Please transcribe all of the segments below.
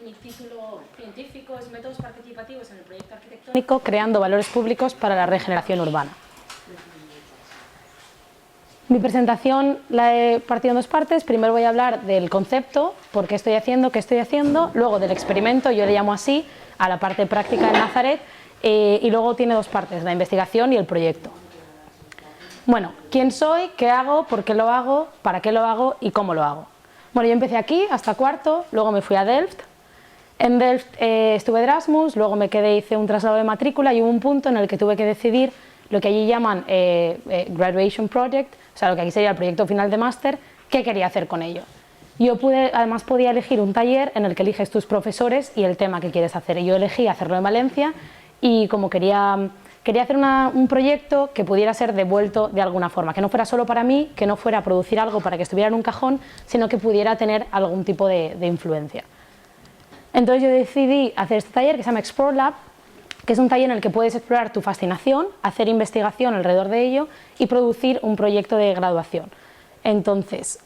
mi título científico es Métodos participativos en el proyecto arquitectónico creando valores públicos para la regeneración urbana. Mi presentación la he partido en dos partes. Primero voy a hablar del concepto, por qué estoy haciendo, qué estoy haciendo, luego del experimento, yo le llamo así, a la parte práctica de Nazaret, y luego tiene dos partes, la investigación y el proyecto. Bueno, ¿quién soy? ¿Qué hago? ¿Por qué lo hago? ¿Para qué lo hago? ¿Y cómo lo hago? Bueno, yo empecé aquí hasta cuarto, luego me fui a Delft. En Delft estuve de Erasmus, luego me quedé, hice un traslado de matrícula y hubo un punto en el que tuve que decidir lo que allí llaman Graduation Project, o sea, lo que aquí sería el proyecto final de máster, qué quería hacer con ello. Yo además podía elegir un taller en el que eliges tus profesores y el tema que quieres hacer. Y yo elegí hacerlo en Valencia y como quería hacer un proyecto que pudiera ser devuelto de alguna forma, que no fuera solo para mí, que no fuera a producir algo para que estuviera en un cajón, sino que pudiera tener algún tipo de influencia. Entonces yo decidí hacer este taller que se llama Explore Lab, que es un taller en el que puedes explorar tu fascinación, hacer investigación alrededor de ello y producir un proyecto de graduación. Entonces,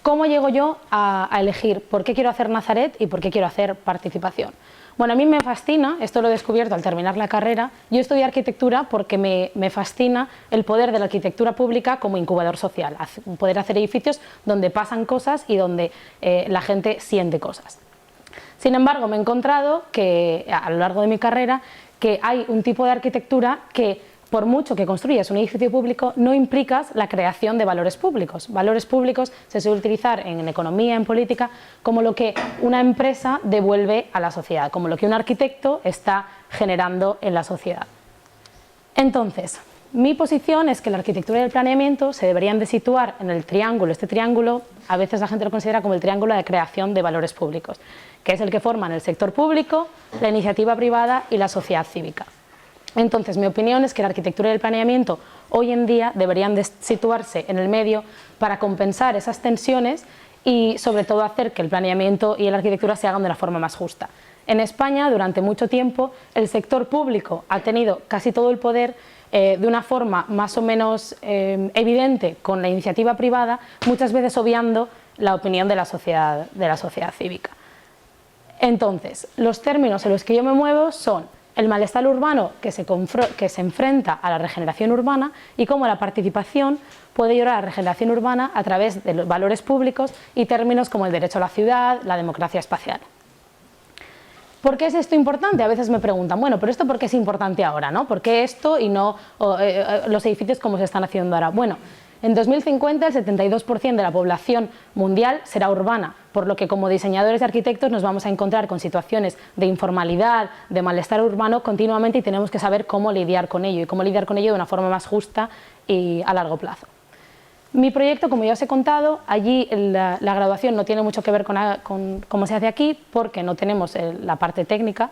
¿cómo llego yo a elegir por qué quiero hacer Nazaret y por qué quiero hacer participación? Bueno, a mí me fascina, esto lo he descubierto al terminar la carrera, yo estudié arquitectura porque me fascina el poder de la arquitectura pública como incubador social, poder hacer edificios donde pasan cosas y donde la gente siente cosas. Sin embargo, me he encontrado que a lo largo de mi carrera que hay un tipo de arquitectura que por mucho que construyas un edificio público no implicas la creación de valores públicos. Valores públicos se suele utilizar en economía, en política, como lo que una empresa devuelve a la sociedad, como lo que un arquitecto está generando en la sociedad. Entonces, mi posición es que la arquitectura y el planeamiento se deberían de situar en el triángulo. Este triángulo a veces la gente lo considera como el triángulo de creación de valores públicos, que es el que forman el sector público, la iniciativa privada y la sociedad cívica. Entonces, mi opinión es que la arquitectura y el planeamiento hoy en día deberían de situarse en el medio para compensar esas tensiones y sobre todo hacer que el planeamiento y la arquitectura se hagan de una forma más justa. En España, durante mucho tiempo, el sector público ha tenido casi todo el poder de una forma más o menos evidente con la iniciativa privada, muchas veces obviando la opinión de la sociedad cívica. Entonces, los términos en los que yo me muevo son el malestar urbano que se enfrenta a la regeneración urbana y cómo la participación puede llevar a la regeneración urbana a través de los valores públicos y términos como el derecho a la ciudad, la democracia espacial. ¿Por qué es esto importante? A veces me preguntan, bueno, pero ¿esto por qué es importante ahora, ¿no? ¿Por qué esto y no los edificios como se están haciendo ahora? Bueno, en 2050 el 72% de la población mundial será urbana, por lo que como diseñadores y arquitectos nos vamos a encontrar con situaciones de informalidad, de malestar urbano continuamente y tenemos que saber cómo lidiar con ello y cómo lidiar con ello de una forma más justa y a largo plazo. Mi proyecto, como ya os he contado, allí la graduación no tiene mucho que ver con cómo se hace aquí porque no tenemos la parte técnica.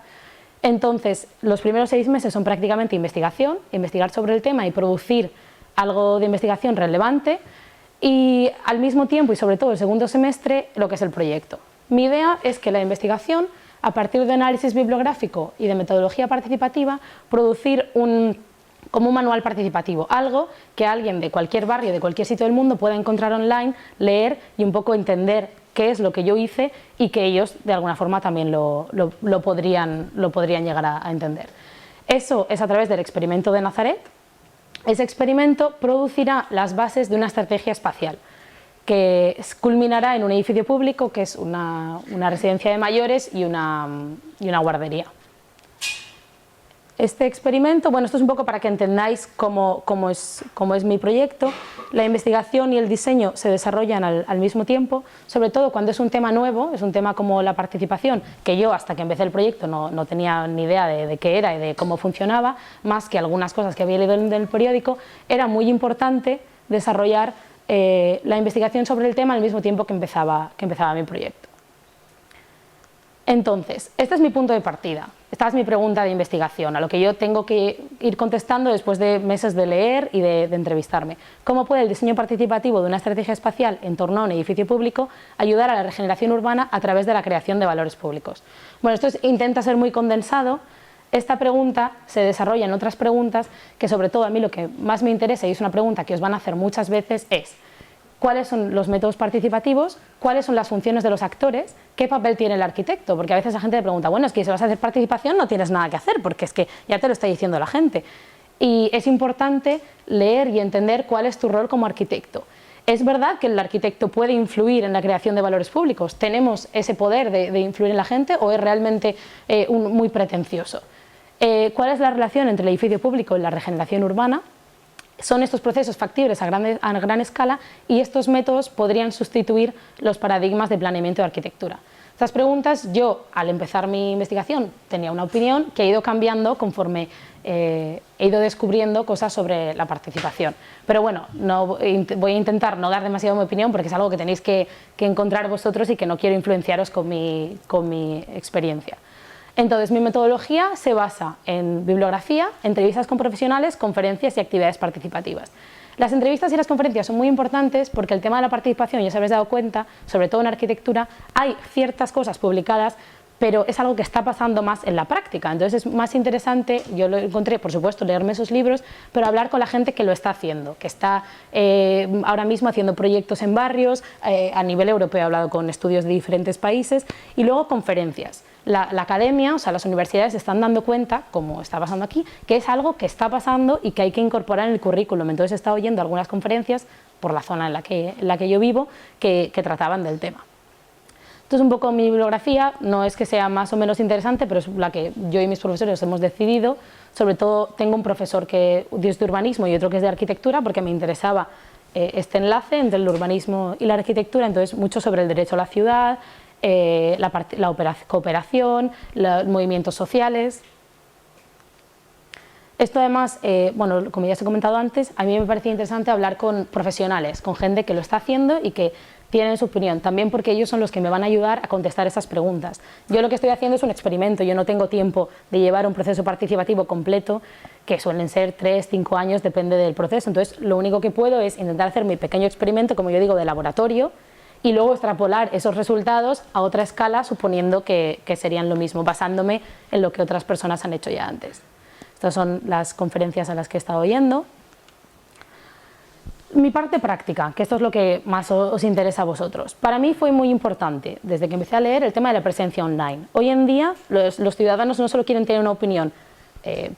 Entonces, los primeros 6 meses son prácticamente investigación, investigar sobre el tema y producir algo de investigación relevante y al mismo tiempo y sobre todo el segundo semestre lo que es el proyecto. Mi idea es que la investigación, a partir de análisis bibliográfico y de metodología participativa, producir como un manual participativo, algo que alguien de cualquier barrio, de cualquier sitio del mundo pueda encontrar online, leer y un poco entender qué es lo que yo hice y que ellos de alguna forma también lo podrían llegar a entender. Eso es a través del experimento de Nazaret. Ese experimento producirá las bases de una estrategia espacial que culminará en un edificio público que es una residencia de mayores y una guardería. Este experimento, bueno, esto es un poco para que entendáis cómo es mi proyecto. La investigación y el diseño se desarrollan al mismo tiempo, sobre todo cuando es un tema nuevo, es un tema como la participación, que yo hasta que empecé el proyecto no tenía ni idea de qué era y de cómo funcionaba, más que algunas cosas que había leído en el periódico. Era muy importante desarrollar la investigación sobre el tema al mismo tiempo que empezaba mi proyecto. Entonces, este es mi punto de partida, esta es mi pregunta de investigación, a lo que yo tengo que ir contestando después de meses de leer y de entrevistarme. ¿Cómo puede el diseño participativo de una estrategia espacial en torno a un edificio público ayudar a la regeneración urbana a través de la creación de valores públicos? Bueno, esto intenta ser muy condensado. Esta pregunta se desarrolla en otras preguntas que sobre todo a mí lo que más me interesa, y es una pregunta que os van a hacer muchas veces, es cuáles son los métodos participativos, cuáles son las funciones de los actores, qué papel tiene el arquitecto, porque a veces la gente le pregunta, bueno, es que si vas a hacer participación no tienes nada que hacer, porque es que ya te lo está diciendo la gente. Y es importante leer y entender cuál es tu rol como arquitecto. Es verdad que el arquitecto puede influir en la creación de valores públicos. ¿Tenemos ese poder de influir en la gente o es realmente muy pretencioso? ¿Cuál es la relación entre el edificio público y la regeneración urbana? Son estos procesos factibles a gran escala y estos métodos podrían sustituir los paradigmas de planeamiento de arquitectura. Estas preguntas, yo al empezar mi investigación tenía una opinión que ha ido cambiando conforme he ido descubriendo cosas sobre la participación. Pero bueno, voy a intentar no dar demasiado mi opinión porque es algo que tenéis que encontrar vosotros y que no quiero influenciaros con mi experiencia. Entonces, mi metodología se basa en bibliografía, entrevistas con profesionales, conferencias y actividades participativas. Las entrevistas y las conferencias son muy importantes porque el tema de la participación, ya os habréis dado cuenta, sobre todo en arquitectura, hay ciertas cosas publicadas, pero es algo que está pasando más en la práctica. Entonces es más interesante, yo lo encontré, por supuesto, leerme esos libros, pero hablar con la gente que lo está haciendo, que está ahora mismo haciendo proyectos en barrios, a nivel europeo he hablado con estudios de diferentes países, y luego conferencias. La academia, o sea, las universidades se están dando cuenta, como está pasando aquí, que es algo que está pasando y que hay que incorporar en el currículum. Entonces he estado oyendo algunas conferencias por la zona en la que yo vivo que trataban del tema. Esto es un poco mi bibliografía, no es que sea más o menos interesante, pero es la que yo y mis profesores hemos decidido. Sobre todo tengo un profesor que es de urbanismo y otro que es de arquitectura, porque me interesaba este enlace entre el urbanismo y la arquitectura, entonces mucho sobre el derecho a la ciudad, la cooperación, los movimientos sociales. Esto además, bueno, como ya os he comentado antes, a mí me parecía interesante hablar con profesionales, con gente que lo está haciendo y que tienen su opinión, también porque ellos son los que me van a ayudar a contestar esas preguntas. Yo lo que estoy haciendo es un experimento, yo no tengo tiempo de llevar un proceso participativo completo, que suelen ser 3, 5 años, depende del proceso, entonces lo único que puedo es intentar hacer mi pequeño experimento, como yo digo, de laboratorio, y luego extrapolar esos resultados a otra escala, suponiendo que serían lo mismo, basándome en lo que otras personas han hecho ya antes. Estas son las conferencias a las que he estado oyendo. Mi parte práctica, que esto es lo que más os interesa a vosotros. Para mí fue muy importante, desde que empecé a leer, el tema de la presencia online. Hoy en día los ciudadanos no solo quieren tener una opinión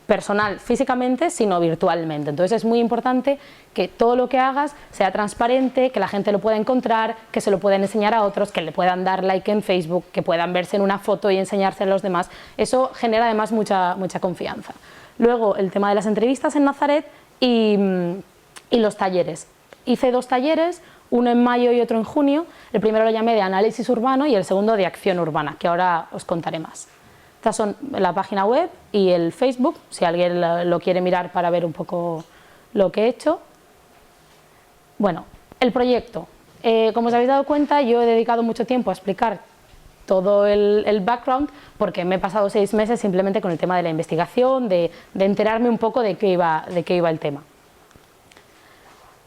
personal físicamente, sino virtualmente. Entonces es muy importante que todo lo que hagas sea transparente, que la gente lo pueda encontrar, que se lo puedan enseñar a otros, que le puedan dar like en Facebook, que puedan verse en una foto y enseñarse a los demás. Eso genera además mucha confianza. Luego el tema de las entrevistas en Nazaret y los talleres. Hice 2 talleres, uno en mayo y otro en junio. El primero lo llamé de análisis urbano y el segundo de acción urbana, que ahora os contaré más. Estas son la página web y el Facebook, si alguien lo quiere mirar para ver un poco lo que he hecho. Bueno, el proyecto. Como os habéis dado cuenta, yo he dedicado mucho tiempo a explicar todo el background, porque me he pasado 6 meses simplemente con el tema de la investigación, de enterarme un poco de qué iba el tema.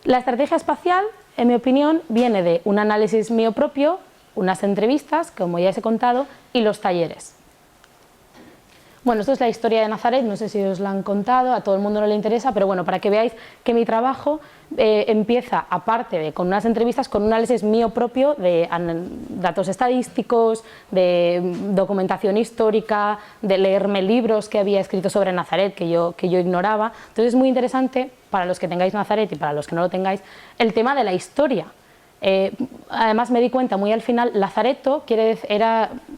La estrategia espacial, en mi opinión, viene de un análisis mío propio, unas entrevistas, como ya os he contado, y los talleres. Bueno, esto es la historia de Nazaret, no sé si os la han contado, a todo el mundo no le interesa, pero bueno, para que veáis que mi trabajo empieza, aparte de con unas entrevistas, con un análisis mío propio de datos estadísticos, de documentación histórica, de leerme libros que había escrito sobre Nazaret que yo ignoraba. Entonces es muy interesante, para los que tengáis Nazaret y para los que no lo tengáis, el tema de la historia. Además me di cuenta muy al final, Lazareto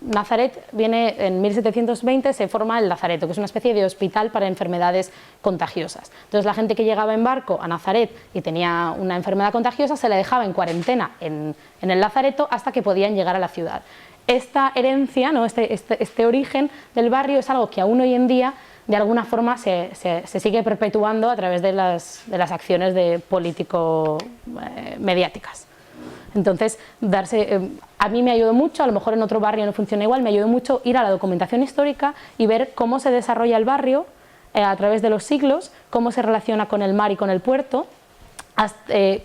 Nazaret viene en 1720, se forma el Lazareto, que es una especie de hospital para enfermedades contagiosas. Entonces la gente que llegaba en barco a Nazaret y tenía una enfermedad contagiosa se la dejaba en cuarentena en el Lazareto hasta que podían llegar a la ciudad. Esta herencia, ¿no? este origen del barrio es algo que aún hoy en día de alguna forma se sigue perpetuando a través de las acciones de político-mediáticas. Entonces, a mí me ayudó mucho, a lo mejor en otro barrio no funciona igual, me ayudó mucho ir a la documentación histórica y ver cómo se desarrolla el barrio a través de los siglos, cómo se relaciona con el mar y con el puerto,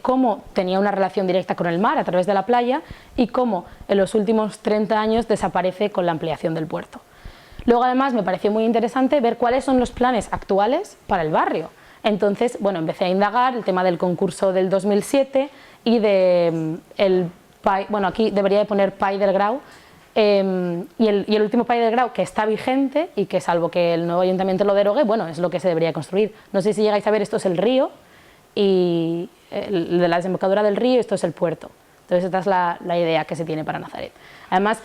cómo tenía una relación directa con el mar a través de la playa y cómo en los últimos 30 años desaparece con la ampliación del puerto. Luego además me pareció muy interesante ver cuáles son los planes actuales para el barrio. Entonces, bueno, empecé a indagar el tema del concurso del 2007 y de bueno, aquí debería de poner Pai del Grau, y el último Pai del Grau que está vigente y que, salvo que el nuevo ayuntamiento lo derogue, bueno, es lo que se debería construir. No sé si llegáis a ver, esto es el río, y el de la desembocadura del río, esto es el puerto. Entonces esta es la idea que se tiene para Nazaret. Además,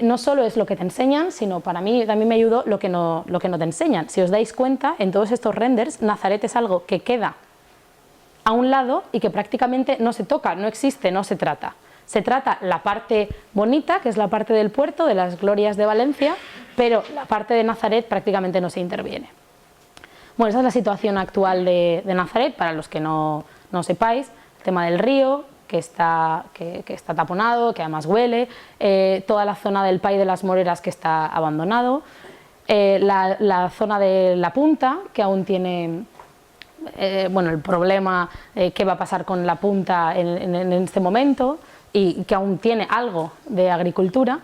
no solo es lo que te enseñan, sino para mí también me ayudó lo que no te enseñan. Si os dais cuenta, en todos estos renders, Nazaret es algo que queda a un lado y que prácticamente no se toca, no existe, no se trata. Se trata la parte bonita, que es la parte del puerto, de las glorias de Valencia, pero la parte de Nazaret prácticamente no se interviene. Bueno, esa es la situación actual de Nazaret, para los que no sepáis. El tema del río, que está taponado, que además huele, toda la zona del Pai de las Moreras, que está abandonado, la zona de la Punta, que aún tiene bueno, el problema qué va a pasar con la Punta en este momento, y que aún tiene algo de agricultura.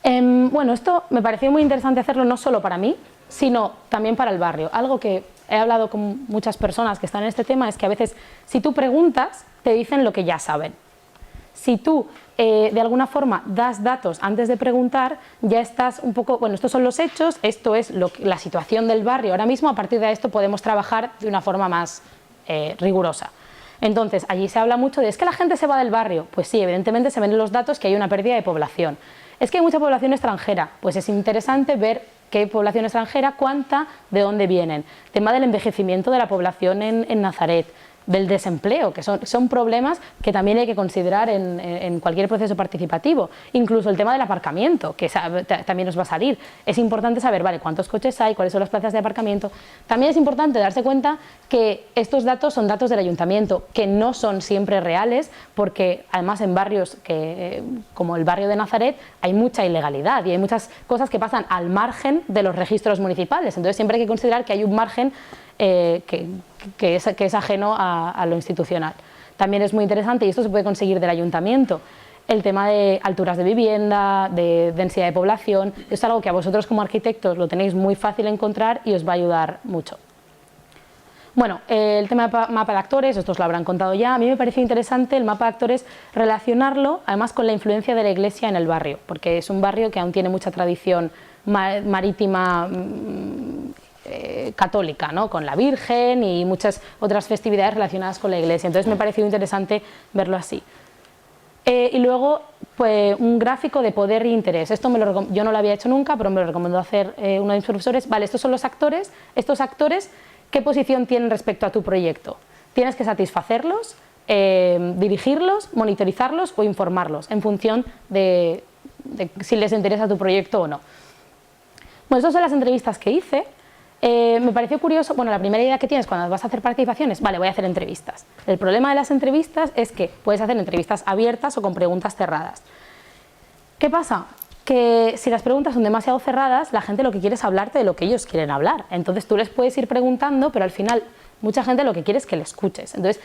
Bueno, esto me pareció muy interesante hacerlo no solo para mí, sino también para el barrio. Algo que he hablado con muchas personas que están en este tema es que a veces, si tú preguntas, te dicen lo que ya saben. Si tú de alguna forma das datos antes de preguntar, ya estás un poco, bueno, estos son los hechos, esto es la situación del barrio ahora mismo, a partir de esto podemos trabajar de una forma más rigurosa. Entonces, allí se habla mucho de, ¿es que la gente se va del barrio? Pues sí, evidentemente se ven en los datos que hay una pérdida de población. ¿Es que hay mucha población extranjera? Pues es interesante ver qué población extranjera, cuánta, de dónde vienen. Tema del envejecimiento de la población en Nazaret, del desempleo, que son problemas que también hay que considerar en cualquier proceso participativo. Incluso el tema del aparcamiento, que también nos va a salir. Es importante saber, vale, cuántos coches hay, cuáles son las plazas de aparcamiento. También es importante darse cuenta que estos datos son datos del ayuntamiento, que no son siempre reales, porque además en barrios como el barrio de Nazaret hay mucha ilegalidad y hay muchas cosas que pasan al margen de los registros municipales. Entonces siempre hay que considerar que hay un margen que es ajeno a lo institucional. También es muy interesante, y esto se puede conseguir del ayuntamiento, el tema de alturas de vivienda, de densidad de población. Es algo que a vosotros como arquitectos lo tenéis muy fácil encontrar y os va a ayudar mucho. Bueno, el tema de mapa de actores, esto os lo habrán contado ya. A mí me pareció interesante el mapa de actores relacionarlo además con la influencia de la Iglesia en el barrio, porque es un barrio que aún tiene mucha tradición marítima católica, ¿no? Con la Virgen y muchas otras festividades relacionadas con la Iglesia. Entonces me pareció interesante verlo así. Y luego, pues, un gráfico de poder e interés. Esto yo no lo había hecho nunca, pero me lo recomendó hacer uno de mis profesores. Vale, estos son los actores. Estos actores, ¿qué posición tienen respecto a tu proyecto? Tienes que satisfacerlos, dirigirlos, monitorizarlos o informarlos en función de si les interesa tu proyecto o no. Bueno, estas son las entrevistas que hice. Me pareció curioso, bueno, la primera idea que tienes cuando vas a hacer participaciones, vale, voy a hacer entrevistas. El problema de las entrevistas es que puedes hacer entrevistas abiertas o con preguntas cerradas. ¿Qué pasa? Que si las preguntas son demasiado cerradas, la gente lo que quiere es hablarte de lo que ellos quieren hablar. Entonces tú les puedes ir preguntando, pero al final mucha gente lo que quiere es que le escuches. Entonces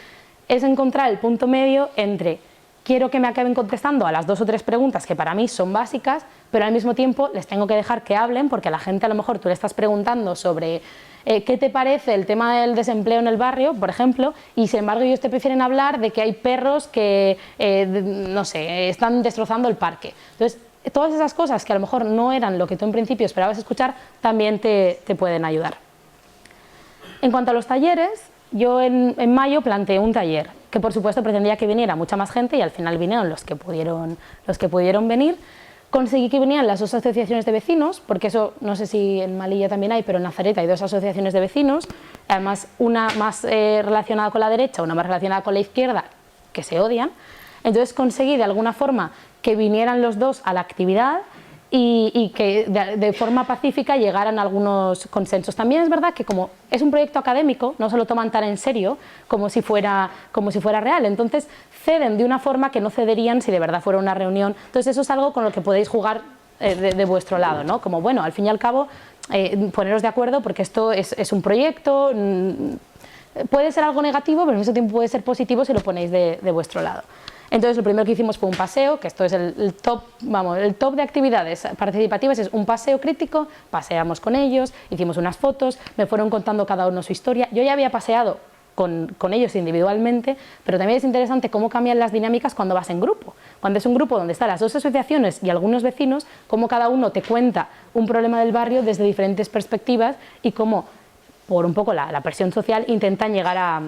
es encontrar el punto medio entre quiero que me acaben contestando a las 2 o 3 preguntas que para mí son básicas, pero al mismo tiempo les tengo que dejar que hablen, porque a la gente a lo mejor tú le estás preguntando sobre qué te parece el tema del desempleo en el barrio, por ejemplo, y sin embargo ellos te prefieren hablar de que hay perros que, no sé, están destrozando el parque. Entonces, todas esas cosas que a lo mejor no eran lo que tú en principio esperabas escuchar, también te pueden ayudar. En cuanto a los talleres, yo en mayo planteé un taller, que por supuesto pretendía que viniera mucha más gente y al final vinieron los que pudieron venir. Conseguí que vinieran las 2 asociaciones de vecinos, porque eso no sé si en Melilla también hay, pero en Nazaret hay 2 asociaciones de vecinos, además una más relacionada con la derecha, una más relacionada con la izquierda, que se odian. Entonces conseguí de alguna forma que vinieran los 2 a la actividad y que de forma pacífica llegaran a algunos consensos. También es verdad que como es un proyecto académico, no se lo toman tan en serio como si fuera real, entonces ceden de una forma que no cederían si de verdad fuera una reunión. Entonces eso es algo con lo que podéis jugar de vuestro lado, ¿no? Como bueno, al fin y al cabo, poneros de acuerdo porque esto es un proyecto, puede ser algo negativo, pero al mismo tiempo puede ser positivo si lo ponéis de vuestro lado. Entonces lo primero que hicimos fue un paseo, que esto es el top, vamos, el top de actividades participativas, es un paseo crítico, paseamos con ellos, hicimos unas fotos, me fueron contando cada uno su historia. Yo ya había paseado con ellos individualmente, pero también es interesante cómo cambian las dinámicas cuando vas en grupo. Cuando es un grupo donde están las dos asociaciones y algunos vecinos, cómo cada uno te cuenta un problema del barrio desde diferentes perspectivas y cómo, por un poco la presión social, intentan llegar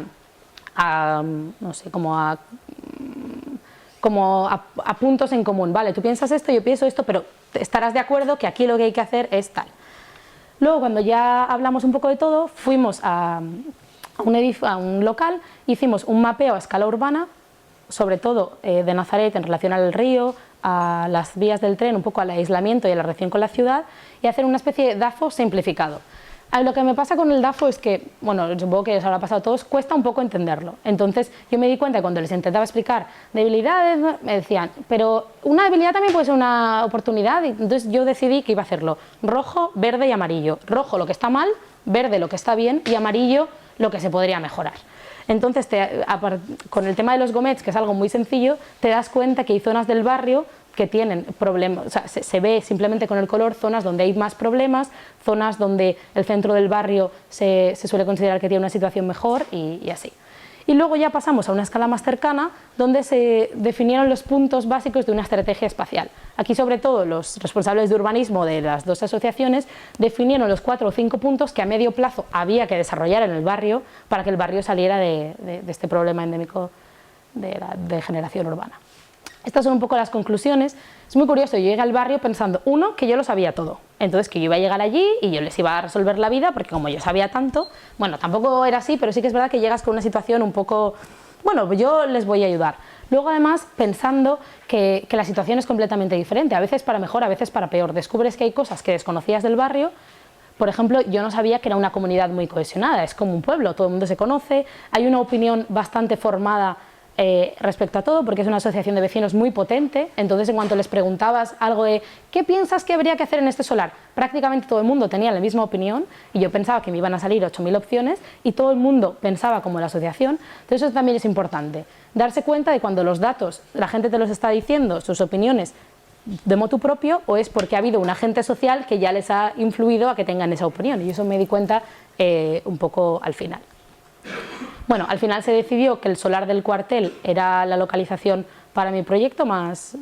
no sé, como a puntos en común. Vale, tú piensas esto, yo pienso esto, pero estarás de acuerdo que aquí lo que hay que hacer es tal. Luego, cuando ya hablamos un poco de todo, fuimos a un local, hicimos un mapeo a escala urbana, sobre todo de Nazaret en relación al río, a las vías del tren, un poco al aislamiento y a la relación con la ciudad, y hacer una especie de DAFO simplificado. Lo que me pasa con el DAFO es que, bueno, supongo que os habrá pasado a todos, cuesta un poco entenderlo. Entonces yo me di cuenta que cuando les intentaba explicar debilidades, me decían, pero una debilidad también puede ser una oportunidad. Y entonces yo decidí que iba a hacerlo rojo, verde y amarillo. Rojo lo que está mal, verde lo que está bien y amarillo lo que se podría mejorar. Entonces, con el tema de los gomets, que es algo muy sencillo, te das cuenta que hay zonas del barrio que tienen problemas, o sea, se ve simplemente con el color zonas donde hay más problemas, zonas donde el centro del barrio se suele considerar que tiene una situación mejor y así. Y luego ya pasamos a una escala más cercana donde se definieron los puntos básicos de una estrategia espacial. Aquí sobre todo los responsables de urbanismo de las dos asociaciones definieron los 4 o 5 puntos que a medio plazo había que desarrollar en el barrio para que el barrio saliera de este problema endémico de la degeneración urbana. Estas son un poco las conclusiones. Es muy curioso, yo llegué al barrio pensando, uno, que yo lo sabía todo, entonces que yo iba a llegar allí y yo les iba a resolver la vida, porque como yo sabía tanto, bueno, tampoco era así, pero sí que es verdad que llegas con una situación un poco, bueno, yo les voy a ayudar. Luego además pensando que la situación es completamente diferente, a veces para mejor, a veces para peor, descubres que hay cosas que desconocías del barrio. Por ejemplo, yo no sabía que era una comunidad muy cohesionada, es como un pueblo, todo el mundo se conoce, hay una opinión bastante formada respecto a todo, porque es una asociación de vecinos muy potente. Entonces en cuanto les preguntabas algo de ¿qué piensas que habría que hacer en este solar? Prácticamente todo el mundo tenía la misma opinión y yo pensaba que me iban a salir 8.000 opciones y todo el mundo pensaba como la asociación. Entonces eso también es importante, darse cuenta de cuando los datos la gente te los está diciendo, sus opiniones de motu propio, o es porque ha habido un agente social que ya les ha influido a que tengan esa opinión, y eso me di cuenta un poco al final. Bueno, al final se decidió que el solar del cuartel era la localización para mi proyecto más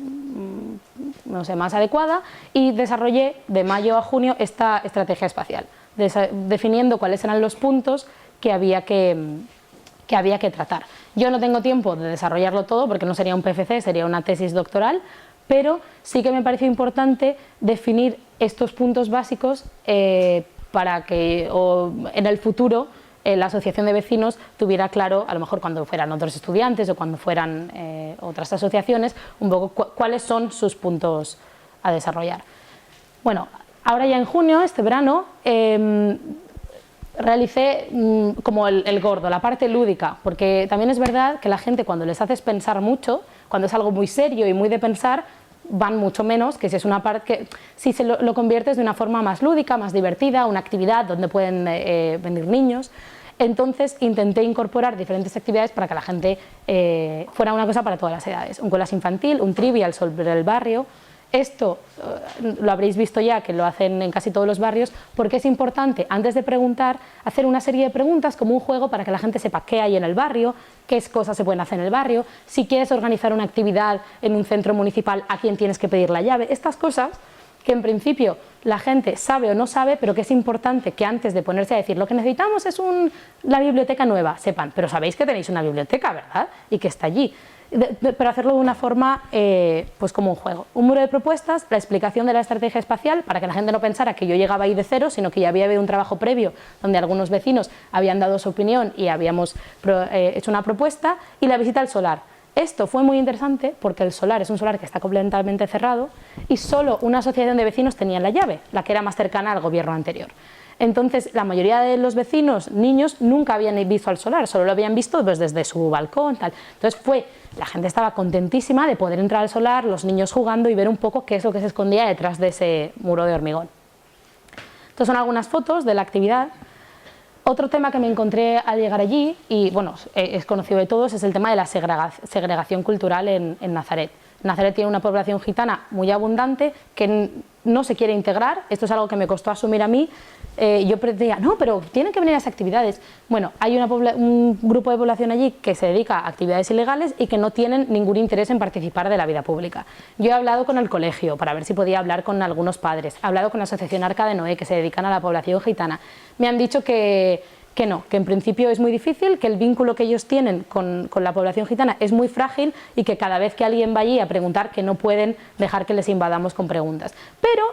adecuada y desarrollé de mayo a junio esta estrategia espacial, definiendo cuáles eran los puntos que había que tratar. Yo no tengo tiempo de desarrollarlo todo porque no sería un PFC, sería una tesis doctoral, pero sí que me pareció importante definir estos puntos básicos para que en el futuro la asociación de vecinos tuviera claro, a lo mejor cuando fueran otros estudiantes o cuando fueran otras asociaciones, un poco cuáles son sus puntos a desarrollar. Bueno, ahora ya en junio, este verano, realicé como el gordo, la parte lúdica, porque también es verdad que la gente cuando les haces pensar mucho, cuando es algo muy serio y muy de pensar, van mucho menos que si es una parte que si se lo conviertes de una forma más lúdica, más divertida, una actividad donde pueden venir niños. Entonces intenté incorporar diferentes actividades para que la gente fuera una cosa para todas las edades, un collage infantil, un trivial sobre el barrio. Esto lo habréis visto ya que lo hacen en casi todos los barrios, porque es importante antes de preguntar hacer una serie de preguntas como un juego para que la gente sepa qué hay en el barrio, qué cosas se pueden hacer en el barrio, si quieres organizar una actividad en un centro municipal, a quién tienes que pedir la llave, estas cosas que en principio la gente sabe o no sabe, pero que es importante que antes de ponerse a decir lo que necesitamos es la biblioteca nueva, sepan, pero sabéis que tenéis una biblioteca, ¿verdad? Y que está allí. Pero hacerlo de una forma pues como un juego. Un muro de propuestas, la explicación de la estrategia espacial para que la gente no pensara que yo llegaba ahí de cero, sino que ya había habido un trabajo previo donde algunos vecinos habían dado su opinión y habíamos hecho una propuesta, y la visita al solar. Esto fue muy interesante porque el solar es un solar que está completamente cerrado y solo una asociación de vecinos tenía la llave, la que era más cercana al gobierno anterior. Entonces la mayoría de los vecinos, niños, nunca habían visto al solar, solo lo habían visto pues, desde su balcón, tal. Entonces la gente estaba contentísima de poder entrar al solar, los niños jugando y ver un poco qué es lo que se escondía detrás de ese muro de hormigón. Estas son algunas fotos de la actividad. Otro tema que me encontré al llegar allí, y bueno, es conocido de todos, es el tema de la segregación cultural en Nazaret. Nazaret tiene una población gitana muy abundante que no se quiere integrar. Esto es algo que me costó asumir a mí. Yo decía, no, pero tienen que venir a las actividades. Bueno, hay un grupo de población allí que se dedica a actividades ilegales y que no tienen ningún interés en participar de la vida pública. Yo he hablado con el colegio para ver si podía hablar con algunos padres. He hablado con la Asociación Arca de Noé, que se dedican a la población gitana. Me han dicho que no, que en principio es muy difícil, que el vínculo que ellos tienen con la población gitana es muy frágil y que cada vez que alguien va allí a preguntar, que no pueden dejar que les invadamos con preguntas. Pero,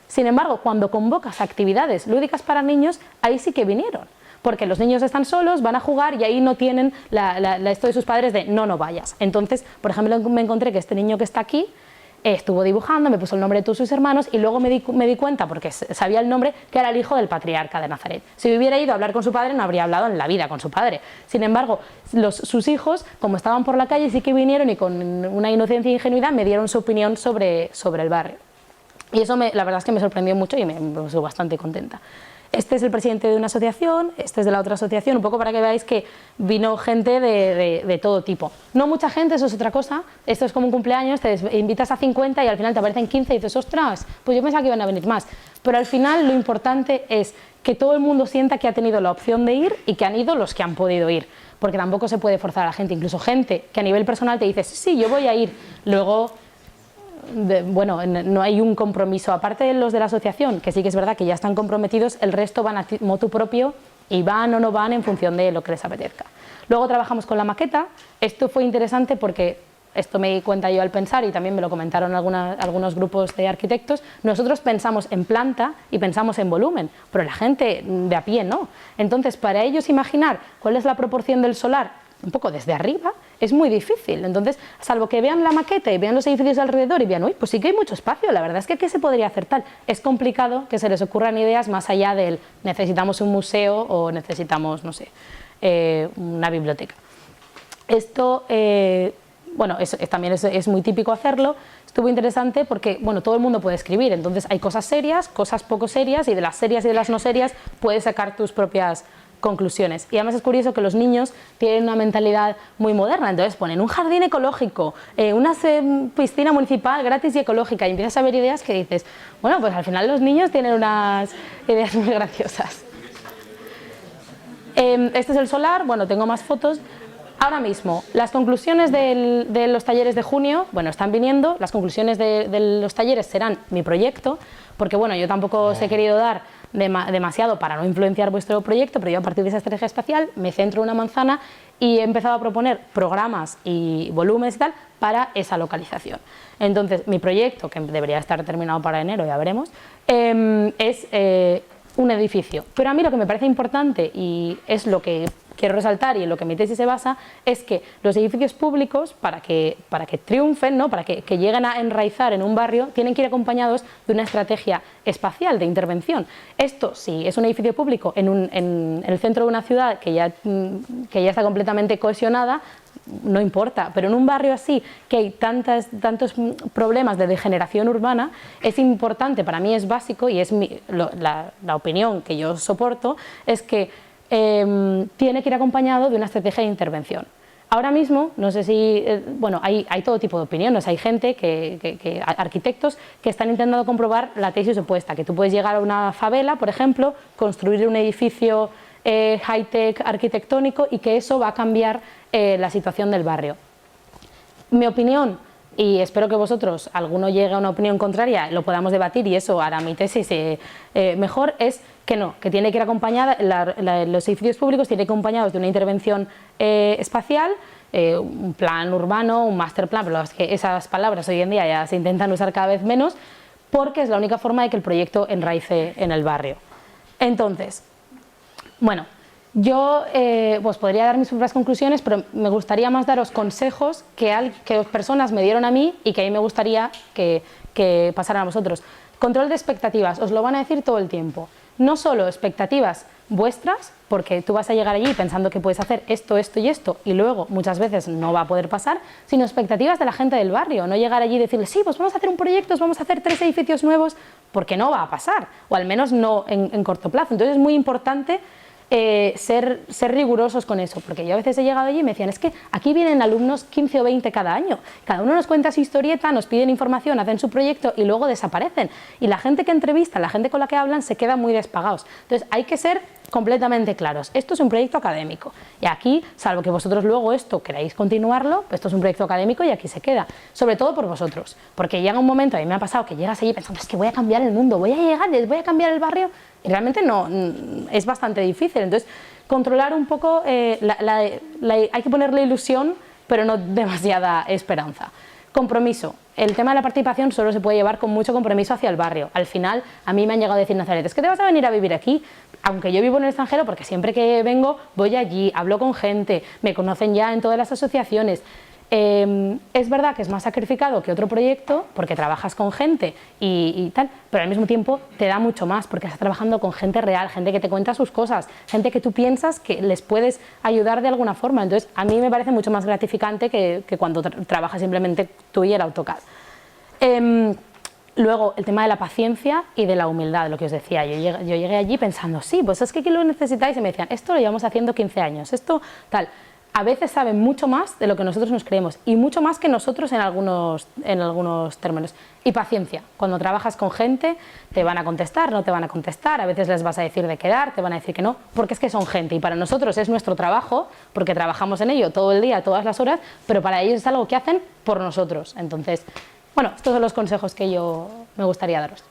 sin embargo, cuando convocas actividades lúdicas para niños, ahí sí que vinieron. Porque los niños están solos, van a jugar y ahí no tienen esto de sus padres de no vayas. Entonces, por ejemplo, me encontré que este niño que está aquí estuvo dibujando, me puso el nombre de todos sus hermanos y luego me di cuenta, porque sabía el nombre, que era el hijo del patriarca de Nazaret. Si hubiera ido a hablar con su padre, no habría hablado en la vida con su padre. Sin embargo, sus hijos, como estaban por la calle, sí que vinieron y con una inocencia e ingenuidad me dieron su opinión sobre el barrio. Y eso la verdad es que me sorprendió mucho y me puso bastante contenta. Este es el presidente de una asociación, este es de la otra asociación, un poco para que veáis que vino gente de todo tipo. No mucha gente, eso es otra cosa, esto es como un cumpleaños, te invitas a 50 y al final te aparecen 15 y dices, ostras, pues yo pensaba que iban a venir más. Pero al final lo importante es que todo el mundo sienta que ha tenido la opción de ir y que han ido los que han podido ir, porque tampoco se puede forzar a la gente, incluso gente que a nivel personal te dice, sí, yo voy a ir, luego bueno, no hay un compromiso, aparte de los de la asociación, que sí que es verdad que ya están comprometidos, el resto van a motu propio y van o no van en función de lo que les apetezca. Luego trabajamos con la maqueta. Esto fue interesante porque esto me di cuenta yo al pensar y también me lo comentaron algunos grupos de arquitectos. Nosotros pensamos en planta y pensamos en volumen, pero la gente de a pie no. Entonces, para ellos imaginar cuál es la proporción del solar un poco desde arriba, es muy difícil. Entonces, salvo que vean la maqueta y vean los edificios alrededor y vean, uy, pues sí que hay mucho espacio, la verdad es que aquí se podría hacer tal. Es complicado que se les ocurran ideas más allá del necesitamos un museo o necesitamos, no sé, una biblioteca. Esto, bueno, también es muy típico hacerlo. Estuvo interesante porque, bueno, todo el mundo puede escribir, entonces hay cosas serias, cosas poco serias, y de las serias y de las no serias puedes sacar tus propias conclusiones. Y además es curioso que los niños tienen una mentalidad muy moderna, entonces ponen un jardín ecológico, una piscina municipal gratis y ecológica, y empiezas a ver ideas que dices, bueno, pues al final los niños tienen unas ideas muy graciosas. Este es el solar, bueno, tengo más fotos. Ahora mismo, las conclusiones de los talleres de junio, bueno, están viniendo, las conclusiones de los talleres serán mi proyecto, porque bueno, yo tampoco os he querido dar demasiado para no influenciar vuestro proyecto, pero yo a partir de esa estrategia espacial me centro en una manzana y he empezado a proponer programas y volúmenes y tal para esa localización. Entonces, mi proyecto, que debería estar terminado para enero, ya veremos, es un edificio. Pero a mí lo que me parece importante y es lo que quiero resaltar y en lo que mi tesis se basa es que los edificios públicos, para que triunfen, ¿no? Para que lleguen a enraizar en un barrio, tienen que ir acompañados de una estrategia espacial de intervención. Esto, si es un edificio público en el centro de una ciudad que ya está completamente cohesionada, no importa, pero en un barrio así, que hay tantos problemas de degeneración urbana, es importante, para mí es básico y es la opinión que yo soporto, es que tiene que ir acompañado de una estrategia de intervención. Ahora mismo, no sé si, bueno, hay todo tipo de opiniones, hay gente, arquitectos, que están intentando comprobar la tesis opuesta, que tú puedes llegar a una favela, por ejemplo, construir un edificio high-tech arquitectónico y que eso va a cambiar la situación del barrio. Mi opinión, y espero que vosotros, alguno llegue a una opinión contraria, lo podamos debatir y eso hará mi tesis mejor, es que no, que tiene que ir acompañada, los edificios públicos tienen que ir acompañados de una intervención espacial, un plan urbano, un master plan, pero es que esas palabras hoy en día ya se intentan usar cada vez menos, porque es la única forma de que el proyecto enraice en el barrio. Entonces, bueno, yo pues podría dar mis propias conclusiones, pero me gustaría más daros consejos que personas me dieron a mí y que a mí me gustaría que pasaran a vosotros. Control de expectativas, os lo van a decir todo el tiempo. No solo expectativas vuestras, porque tú vas a llegar allí pensando que puedes hacer esto, esto y esto, y luego muchas veces no va a poder pasar, sino expectativas de la gente del barrio. No llegar allí y decirles, sí, pues vamos a hacer un proyecto, vamos a hacer 3 edificios nuevos, porque no va a pasar, o al menos no en corto plazo. Entonces es muy importante ser rigurosos con eso, porque yo a veces he llegado allí y me decían, es que aquí vienen alumnos 15 o 20 cada año, cada uno nos cuenta su historieta, nos piden información, hacen su proyecto y luego desaparecen, y la gente que entrevistan, la gente con la que hablan se quedan muy despagados. Entonces hay que ser completamente claros, esto es un proyecto académico y aquí, salvo que vosotros luego esto queráis continuarlo, pues esto es un proyecto académico y aquí se queda, sobre todo por vosotros, porque llega un momento, a mí me ha pasado que llegas allí pensando, es que voy a cambiar el mundo, voy a llegar, les voy a cambiar el barrio, y realmente no, es bastante difícil. Entonces controlar un poco, hay que ponerle ilusión pero no demasiada esperanza. Compromiso. El tema de la participación solo se puede llevar con mucho compromiso hacia el barrio. Al final, a mí me han llegado a decir, Nazaret, es que te vas a venir a vivir aquí, aunque yo vivo en el extranjero, porque siempre que vengo voy allí, hablo con gente, me conocen ya en todas las asociaciones. Es verdad que es más sacrificado que otro proyecto, porque trabajas con gente y tal, pero al mismo tiempo te da mucho más, porque estás trabajando con gente real, gente que te cuenta sus cosas, gente que tú piensas que les puedes ayudar de alguna forma. Entonces, a mí me parece mucho más gratificante que cuando trabajas simplemente tú y el AutoCAD. Luego, el tema de la paciencia y de la humildad, lo que os decía. Yo llegué allí pensando, sí, pues es que aquí lo necesitáis, y me decían, esto lo llevamos haciendo 15 años, esto tal. A veces saben mucho más de lo que nosotros nos creemos y mucho más que nosotros en algunos términos. Y paciencia, cuando trabajas con gente te van a contestar, no te van a contestar, a veces les vas a decir de quedar, te van a decir que no, porque es que son gente y para nosotros es nuestro trabajo, porque trabajamos en ello todo el día, todas las horas, pero para ellos es algo que hacen por nosotros. Entonces, bueno, estos son los consejos que yo me gustaría daros.